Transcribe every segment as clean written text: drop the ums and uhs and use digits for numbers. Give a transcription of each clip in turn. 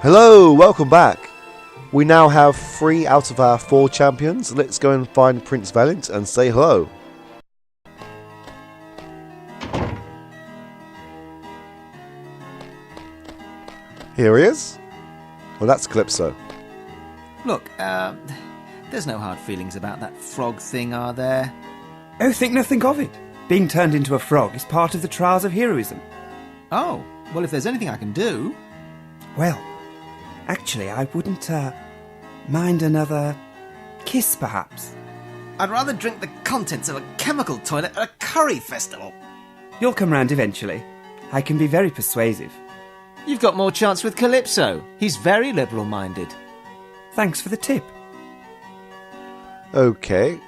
Hello, welcome back. We now have 3 out of our 4 champions. Let's go and find Prince Valiant and say hello. Here he is. Well, that's Calypso. Look, there's no hard feelings about that frog thing, are there? Oh, think nothing of it. Being turned into a frog is part of the trials of heroism. Oh, well, if there's anything I can do... Well, actually, I wouldn't, mind another kiss, perhaps. I'd rather drink the contents of a chemical toilet at a curry festival. You'll come round eventually. I can be very persuasive. You've got more chance with Calypso. He's very liberal-minded. Thanks for the tip. Okay.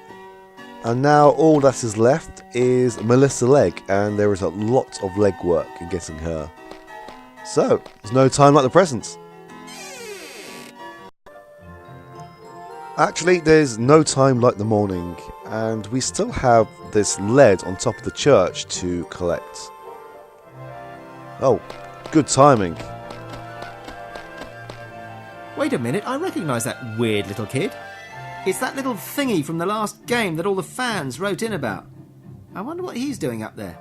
And now all that is left is Melissa Legg, and there is a lot of legwork in getting her. So, there's no time like the present. Actually, there's no time like the morning, and we still have this lead on top of the church to collect. Oh, good timing. Wait a minute, I recognise that weird little kid. It's that little thingy from the last game that all the fans wrote in about. I wonder what he's doing up there.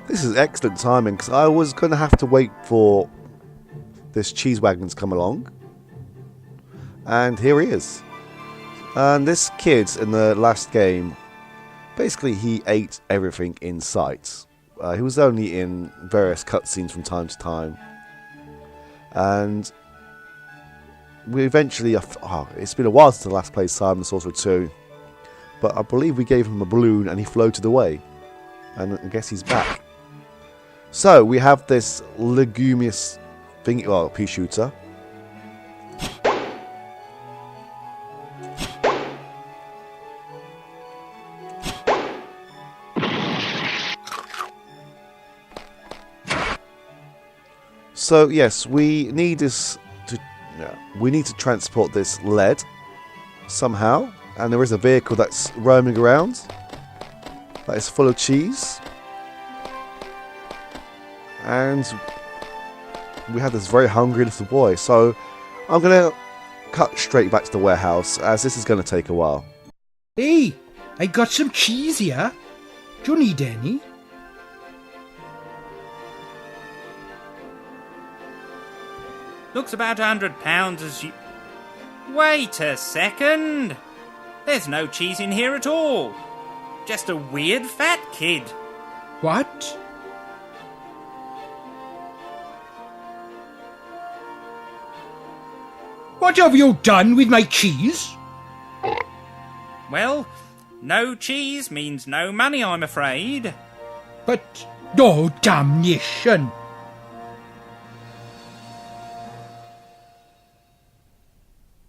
This is excellent timing, because I was going to have to wait for this cheese wagon to come along. And here he is. And this kid in the last game, basically he ate everything in sight. He was only in various cutscenes from time to time. And we eventually... it's been a while since the last played Simon the Sorcerer 2. But I believe we gave him a balloon and he floated away. And I guess he's back. So, we have this leguminous thing... well, pea shooter. So yes, we need to transport this lead somehow, and there is a vehicle that's roaming around that is full of cheese, and we have this very hungry little boy. So I'm gonna cut straight back to the warehouse, as this is going to take a while. Hey, I got some cheese here. Do you need any? Looks about £100 as you... Wait a second! There's no cheese in here at all. Just a weird fat kid. What? What have you done with my cheese? Well, no cheese means no money, I'm afraid. But, oh damnation!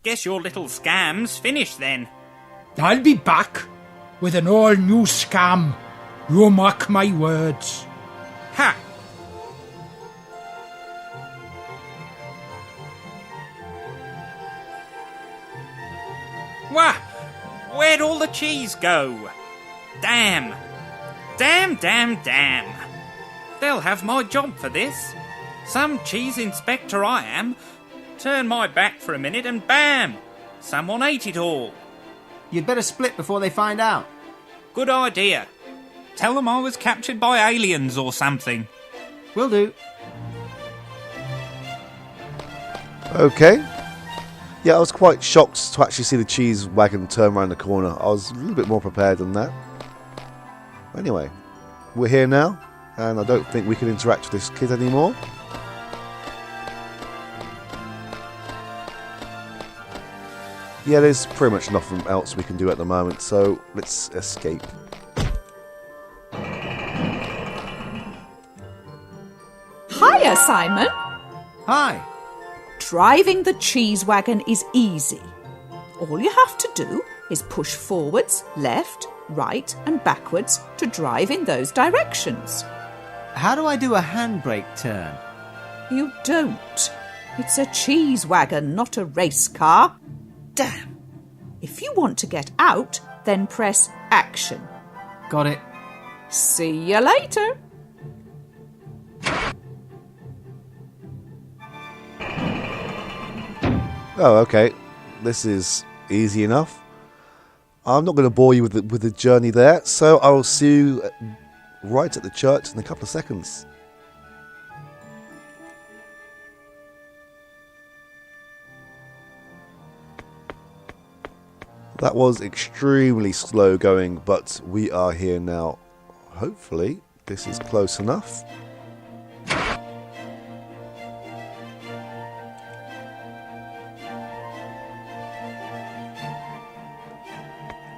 Guess your little scam's finished then. I'll be back with an all-new scam. You mark my words. Ha! Wah! Where'd all the cheese go? Damn! Damn, damn, damn! They'll have my job for this. Some cheese inspector I am. Turn my back for a minute and bam! Someone ate it all. You'd better split before they find out. Good idea. Tell them I was captured by aliens or something. Will do. Okay. Yeah, I was quite shocked to actually see the cheese wagon turn around the corner. I was a little bit more prepared than that. Anyway, we're here now, and I don't think we can interact with this kid anymore. Yeah, there's pretty much nothing else we can do at the moment, so let's escape. Hiya, Simon. Hi. Driving the cheese wagon is easy. All you have to do is push forwards, left, right and backwards to drive in those directions. How do I do a handbrake turn? You don't. It's a cheese wagon, not a race car. Damn. If you want to get out, then press action. Got it. See you later. Oh, okay. This is easy enough. I'm not going to bore you with the journey there, so I will see you right at the church in a couple of seconds. That was extremely slow going, but we are here now. Hopefully, this is close enough.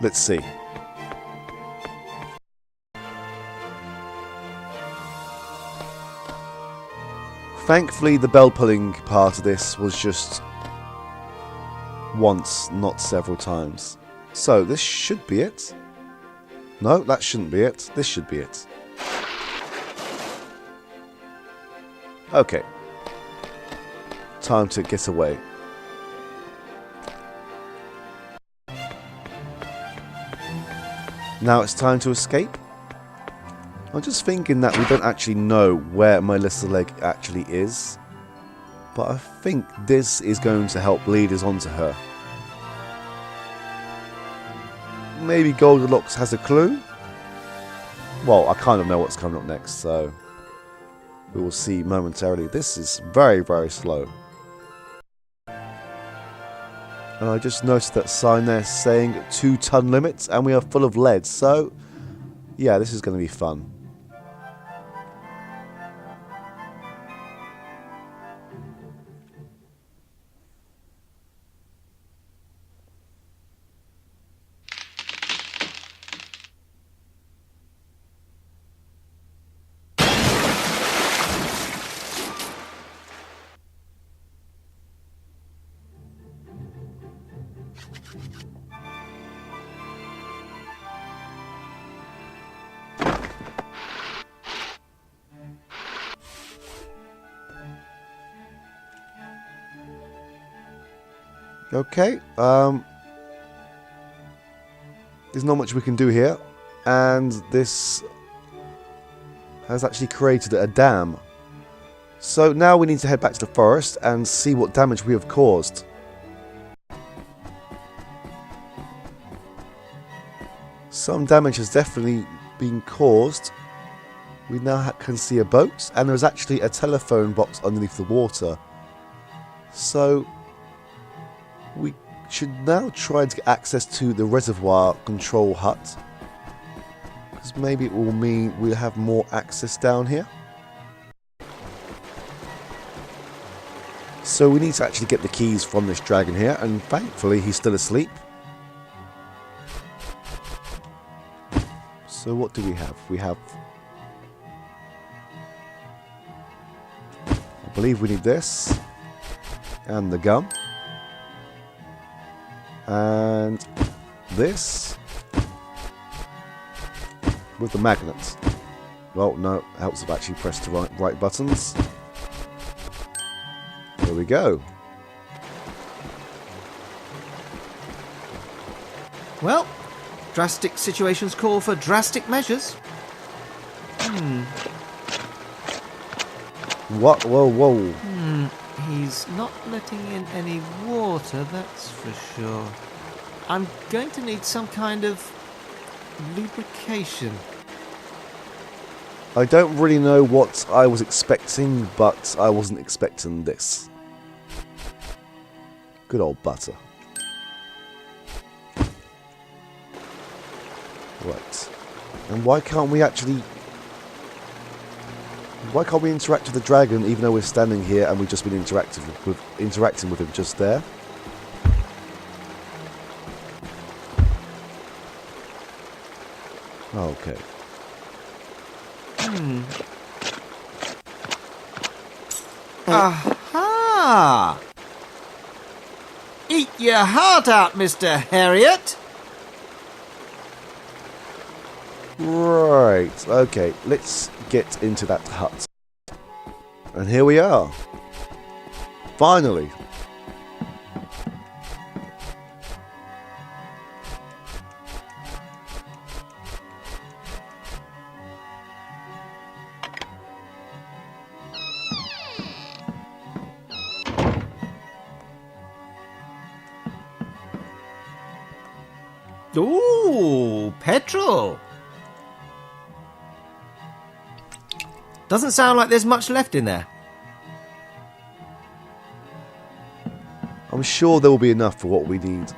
Let's see. Thankfully, the bell pulling part of this was just once, not several times. So, this should be it. No, that shouldn't be it. This should be it. Okay. Time to get away. Now it's time to escape. I'm just thinking that we don't actually know where Melissa Leg actually is. But I think this is going to help lead us onto her. Maybe Goldilocks has a clue? Well, I kind of know what's coming up next, so we will see momentarily. This is very, very slow. And I just noticed that sign there saying 2-ton limits, and we are full of lead, so yeah, this is going to be fun. Okay, there's not much we can do here, and this has actually created a dam. So now we need to head back to the forest and see what damage we have caused. Some damage has definitely been caused. We now can see a boat, and there's actually a telephone box underneath the water. So we should now try to get access to the reservoir control hut, because maybe it will mean we'll have more access down here. So we need to actually get the keys from this dragon here, and thankfully he's still asleep. So what do we have? We have, I believe we need this, and the gum. And this with the magnets. Well, no, it helps if I actually press the right buttons. There we go. Well, drastic situations call for drastic measures. What? Whoa, whoa. He's not letting in any water, that's for sure. I'm going to need some kind of lubrication. I don't really know what I was expecting, but I wasn't expecting this. Good old butter. Right. And why can't we actually... Why can't we interact with the dragon even though we're standing here and we've just been interacting with him just there? Okay. Aha! Eat your heart out, Mr. Harriet! Right, okay, let's get into that hut. And here we are. Finally. Ooh, petrol. Doesn't sound like there's much left in there. I'm sure there will be enough for what we need.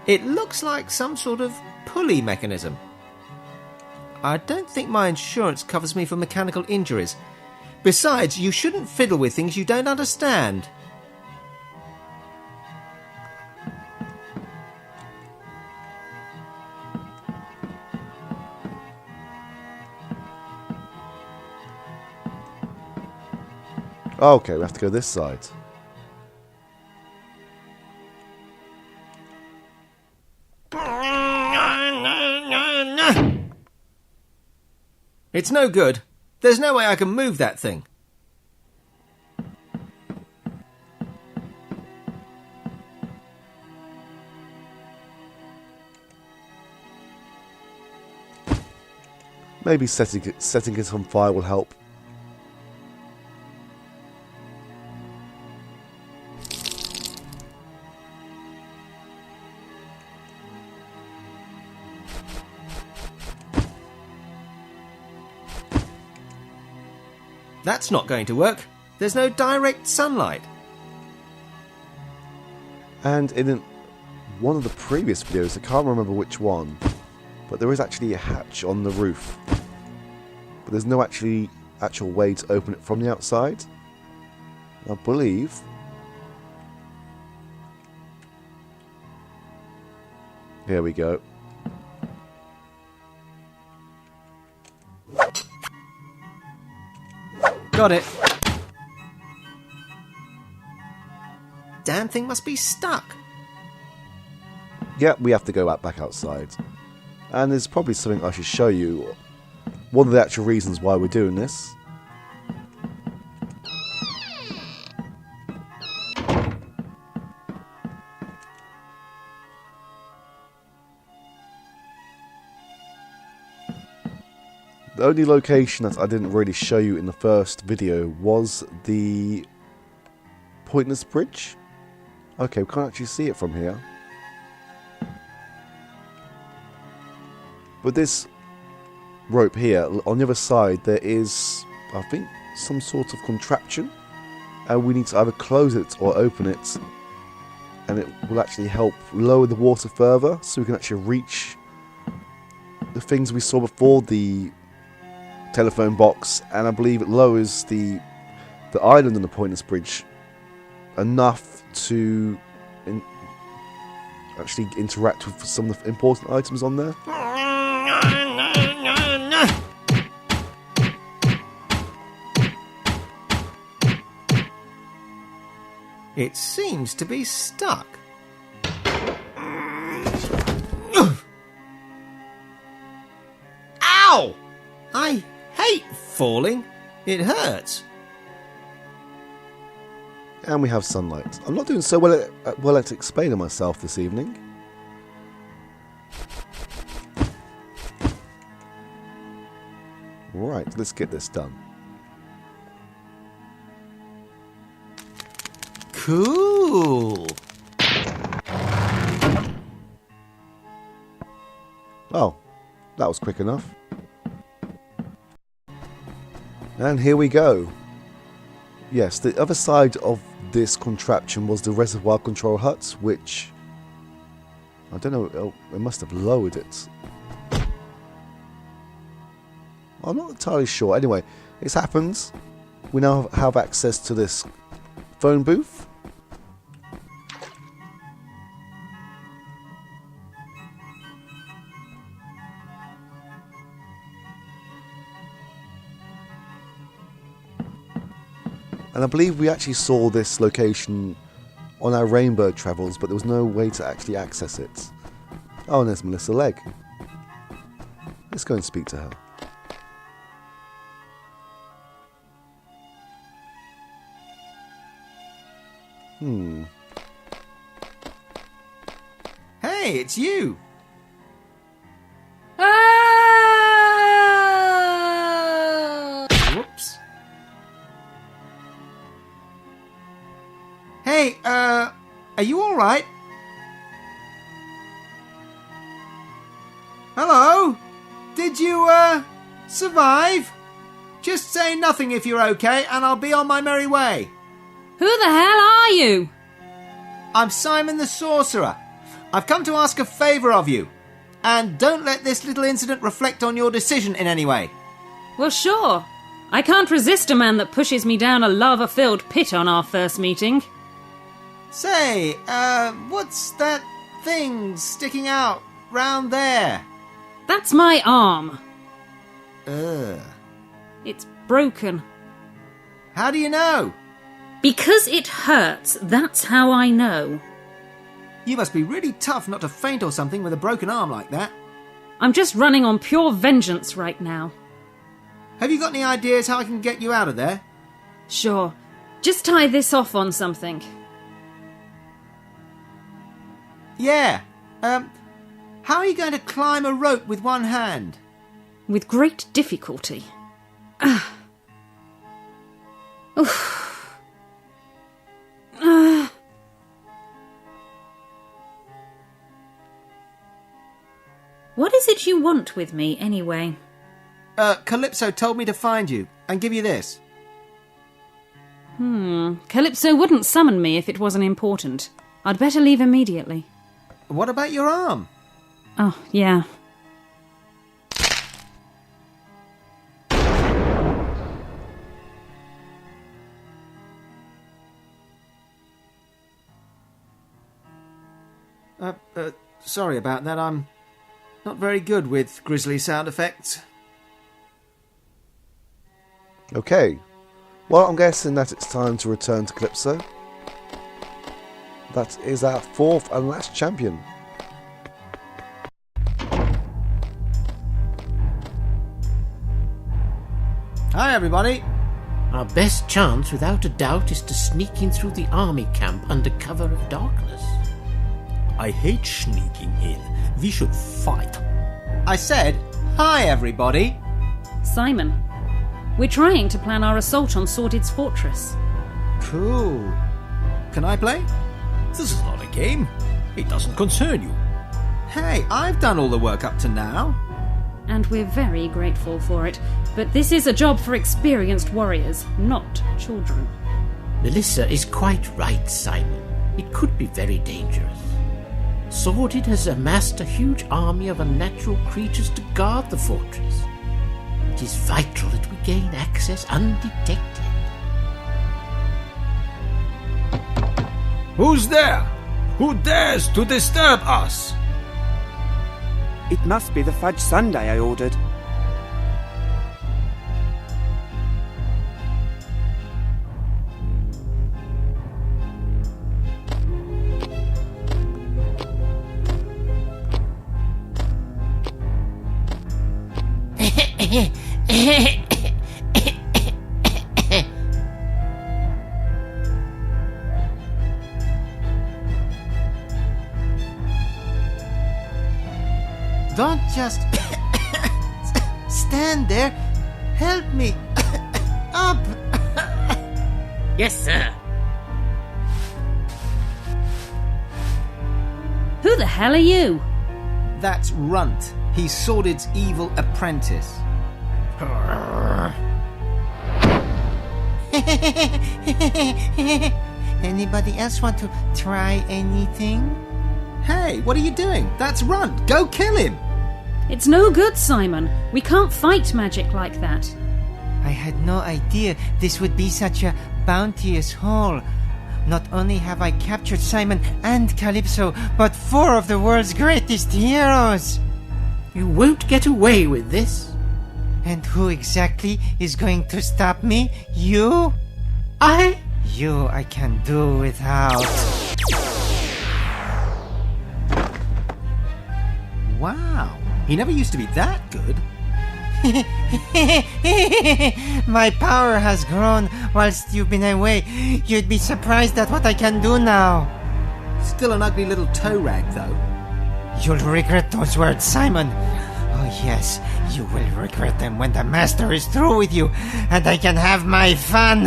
It looks like some sort of pulley mechanism. I don't think my insurance covers me for mechanical injuries. Besides, you shouldn't fiddle with things you don't understand. Okay, we have to go this side. It's no good. There's no way I can move that thing. Maybe setting it on fire will help. That's not going to work. There's no direct sunlight. And in one of the previous videos, I can't remember which one, but there is actually a hatch on the roof. But there's no actual way to open it from the outside. I believe. Here we go. Got it. Damn thing must be stuck. Yeah, we have to go back outside. And there's probably something I should show you. One of the actual reasons why we're doing this. The only location that I didn't really show you in the first video was the Pointless Bridge. Okay, we can't actually see it from here. But this rope here, on the other side, there is, I think, some sort of contraption. And we need to either close it or open it. And it will actually help lower the water further, so we can actually reach the things we saw before, the telephone box, and I believe it lowers the island on the Pointless Bridge enough to actually interact with some of the important items on there. It seems to be stuck. Ow! I hate falling. It hurts. And we have sunlight. I'm not doing so well at explaining myself this evening. Right, let's get this done. Cool. Oh, that was quick enough. And here we go. Yes, the other side of this contraption was the reservoir control hut, which I don't know, it must have lowered it. I'm not entirely sure. Anyway, it's happened. We now have access to this phone booth. And I believe we actually saw this location on our Rainbow travels, but there was no way to actually access it. Oh, and there's Melissa Legg. Let's go and speak to her. Hey, it's you. Whoops. you all right? Hello? Did you, survive? Just say nothing if you're okay, and I'll be on my merry way. Who the hell are you? I'm Simon the Sorcerer. I've come to ask a favour of you. And don't let this little incident reflect on your decision in any way. Well, sure. I can't resist a man that pushes me down a lava-filled pit on our first meeting. Say, what's that thing sticking out round there? That's my arm. Ugh. It's broken. How do you know? Because it hurts, that's how I know. You must be really tough not to faint or something with a broken arm like that. I'm just running on pure vengeance right now. Have you got any ideas how I can get you out of there? Sure. Just tie this off on something. Yeah. How are you going to climb a rope with one hand? With great difficulty. What is it you want with me, anyway? Calypso told me to find you and give you this. Calypso wouldn't summon me if it wasn't important. I'd better leave immediately. What about your arm? Oh, yeah. Sorry about that. I'm not very good with grisly sound effects. Okay. Well, I'm guessing that it's time to return to Calypso. That is our fourth and last champion. Hi, everybody. Our best chance, without a doubt, is to sneak in through the army camp under cover of darkness. I hate sneaking in. We should fight. I said, hi, everybody. Simon, we're trying to plan our assault on Sordid's fortress. Cool. Can I play? This is not a game. It doesn't concern you. Hey, I've done all the work up to now. And we're very grateful for it. But this is a job for experienced warriors, not children. Melissa is quite right, Simon. It could be very dangerous. Sordid has amassed a huge army of unnatural creatures to guard the fortress. It is vital that we gain access undetected. Who's there? Who dares to disturb us? It must be the fudge sundae I ordered. Don't just stand there. Help me up. Yes, sir. Who the hell are you? That's Runt. He's Sordid's evil apprentice. Anybody else want to try anything? Hey, what are you doing? That's Runt. Go kill him. It's no good, Simon. We can't fight magic like that. I had no idea this would be such a bounteous haul. Not only have I captured Simon and Calypso, but 4 of the world's greatest heroes. You won't get away with this. And who exactly is going to stop me? You? You I can do without. Wow. He never used to be that good. My power has grown whilst you've been away. You'd be surprised at what I can do now. Still an ugly little toe rag, though. You'll regret those words, Simon. Oh yes, you will regret them when the master is through with you and I can have my fun.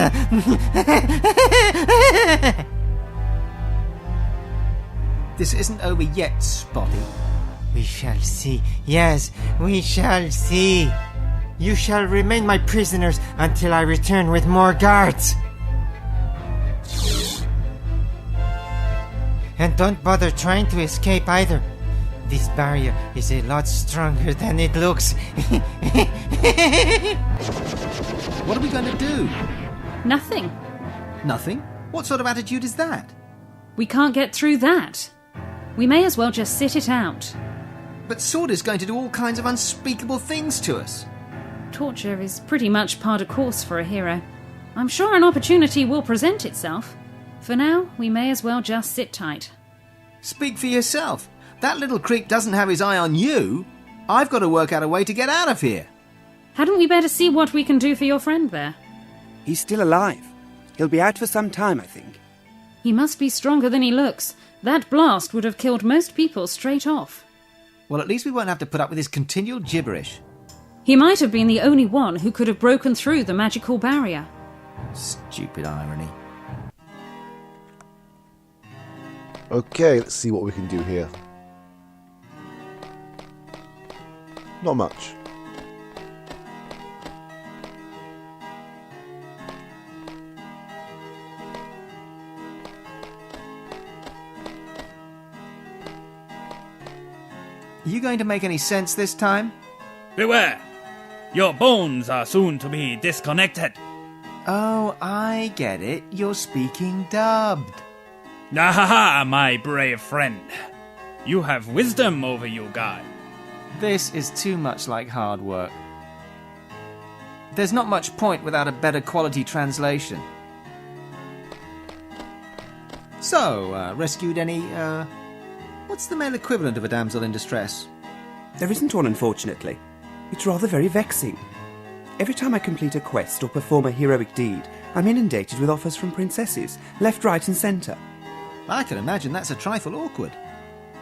This isn't over yet, Spotty. We shall see. Yes, we shall see. You shall remain my prisoners until I return with more guards. And don't bother trying to escape either. This barrier is a lot stronger than it looks. What are we going to do? Nothing. Nothing? What sort of attitude is that? We can't get through that. We may as well just sit it out. But Sword is going to do all kinds of unspeakable things to us. Torture is pretty much par de course for a hero. I'm sure an opportunity will present itself. For now, we may as well just sit tight. Speak for yourself. That little creep doesn't have his eye on you. I've got to work out a way to get out of here. Hadn't we better see what we can do for your friend there? He's still alive. He'll be out for some time, I think. He must be stronger than he looks. That blast would have killed most people straight off. Well, at least we won't have to put up with his continual gibberish. He might have been the only one who could have broken through the magical barrier. Stupid irony. Okay, let's see what we can do here. Not much. Are you going to make any sense this time? Beware! Your bones are soon to be disconnected. Oh, I get it. You're speaking dubbed. Ahaha, my brave friend. You have wisdom over you, guy. This is too much like hard work. There's not much point without a better quality translation. So, rescued any, what's the male equivalent of a damsel in distress? There isn't one, unfortunately. It's rather very vexing. Every time I complete a quest or perform a heroic deed, I'm inundated with offers from princesses, left, right and centre. I can imagine that's a trifle awkward.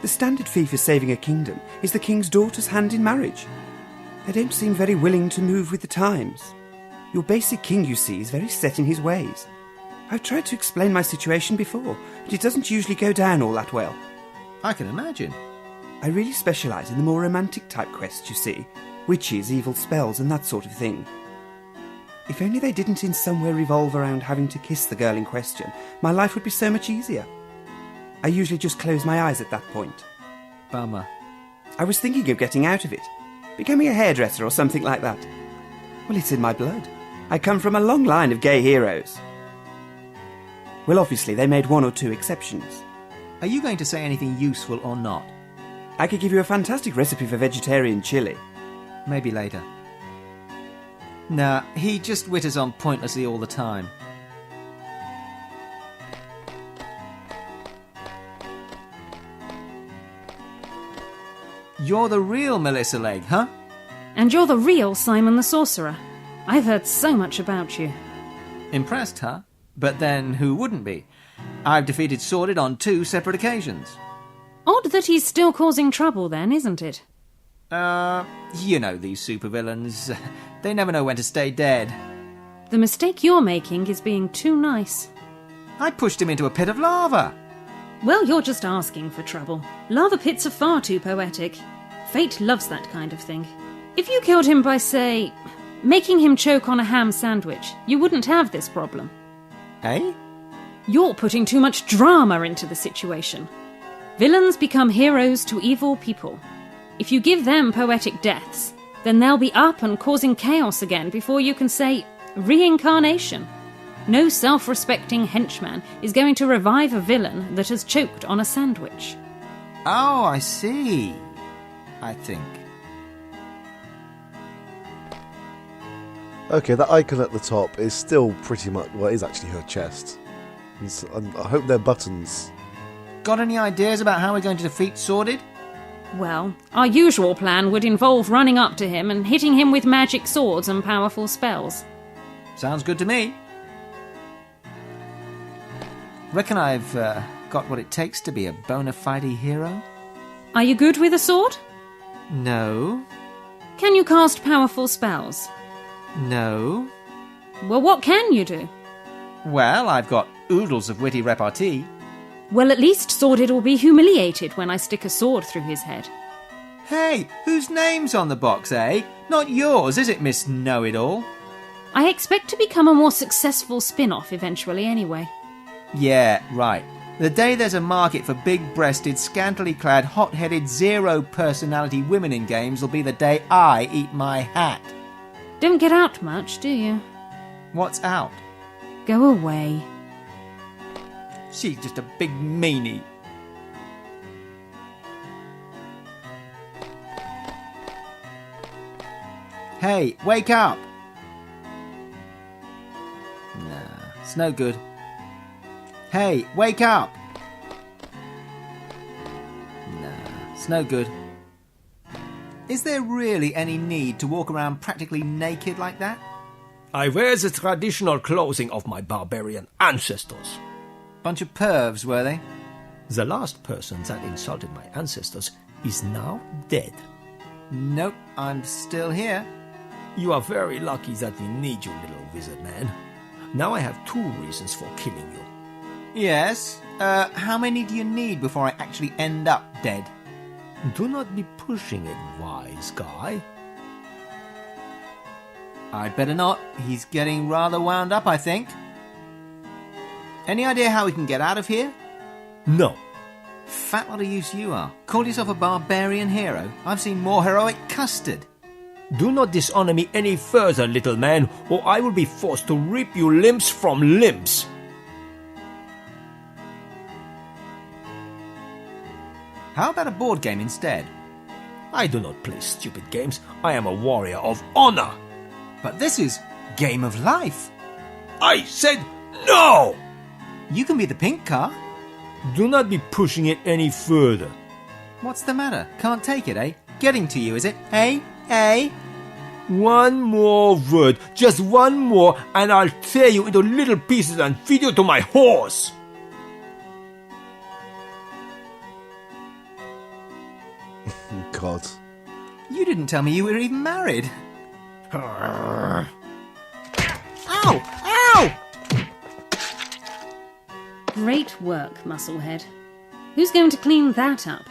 The standard fee for saving a kingdom is the king's daughter's hand in marriage. They don't seem very willing to move with the times. Your basic king, you see, is very set in his ways. I've tried to explain my situation before, but it doesn't usually go down all that well. I can imagine. I really specialise in the more romantic type quests, you see. Witches, evil spells and that sort of thing. If only they didn't in some way revolve around having to kiss the girl in question, my life would be so much easier. I usually just close my eyes at that point. Bummer. I was thinking of getting out of it. Becoming a hairdresser or something like that. Well, it's in my blood. I come from a long line of gay heroes. Well, obviously, they made one or two exceptions. Are you going to say anything useful or not? I could give you a fantastic recipe for vegetarian chili. Maybe later. Nah, he just witters on pointlessly all the time. You're the real Melissa Legg, huh? And you're the real Simon the Sorcerer. I've heard so much about you. Impressed, huh? But then who wouldn't be? I've defeated Sordid on 2 separate occasions. Odd that he's still causing trouble then, isn't it? You know these supervillains. They never know when to stay dead. The mistake you're making is being too nice. I pushed him into a pit of lava. Well, you're just asking for trouble. Lava pits are far too poetic. Fate loves that kind of thing. If you killed him by, say, making him choke on a ham sandwich, you wouldn't have this problem. Eh? You're putting too much drama into the situation. Villains become heroes to evil people. If you give them poetic deaths, then they'll be up and causing chaos again before you can say reincarnation. No self-respecting henchman is going to revive a villain that has choked on a sandwich. Oh, I see. I think. Okay, that icon at the top is still pretty much, well, it is actually her chest. I hope they're buttons. Got any ideas about how we're going to defeat Sordid? Well, our usual plan would involve running up to him and hitting him with magic swords and powerful spells. Sounds good to me. Reckon I've got what it takes to be a bona fide hero? Are you good with a sword? No. Can you cast powerful spells? No. Well, what can you do? Well, I've got oodles of witty repartee. Well, at least Sworded will be humiliated when I stick a sword through his head. Hey, whose name's on the box, eh? Not yours, is it, Miss Know-It-All? I expect to become a more successful spin-off eventually anyway. Yeah, right. The day there's a market for big-breasted, scantily-clad, hot-headed, zero-personality women in games will be the day I eat my hat. Don't get out much, do you? What's out? Go away. She's just a big meanie. Hey, wake up! Nah, it's no good. Hey, wake up! Nah, it's no good. Is there really any need to walk around practically naked like that? I wear the traditional clothing of my barbarian ancestors. Bunch of pervs, were they? The last person that insulted my ancestors is now dead. Nope, I'm still here. You are very lucky that we need you, little wizard man. Now I have 2 reasons for killing you. Yes? How many do you need before I actually end up dead? Do not be pushing it, wise guy. I'd better not. He's getting rather wound up, I think. Any idea how we can get out of here? No. Fat lot of use you are. Call yourself a barbarian hero? I've seen more heroic custard. Do not dishonor me any further, little man, or I will be forced to rip you limbs from limbs. How about a board game instead? I do not play stupid games. I am a warrior of honor. But this is Game of Life. I said no! You can be the pink car. Do not be pushing it any further. What's the matter? Can't take it, eh? Getting to you, is it? Eh? Eh? One more word, just one more, and I'll tear you into little pieces and feed you to my horse. God. You didn't tell me you were even married. Ow! Ow! Great work, Musclehead. Who's going to clean that up?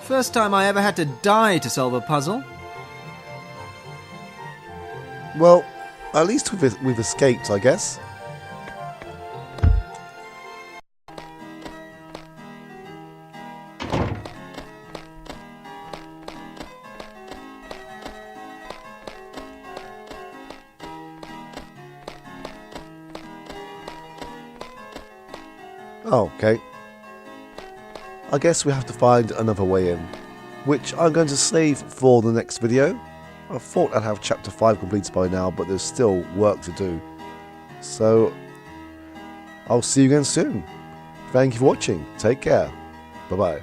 First time I ever had to die to solve a puzzle. Well, at least we've escaped, I guess. Oh, okay. I guess we have to find another way in, which I'm going to save for the next video. I thought I'd have chapter 5 completed by now, but there's still work to do. So, I'll see you again soon. Thank you for watching. Take care. Bye-bye.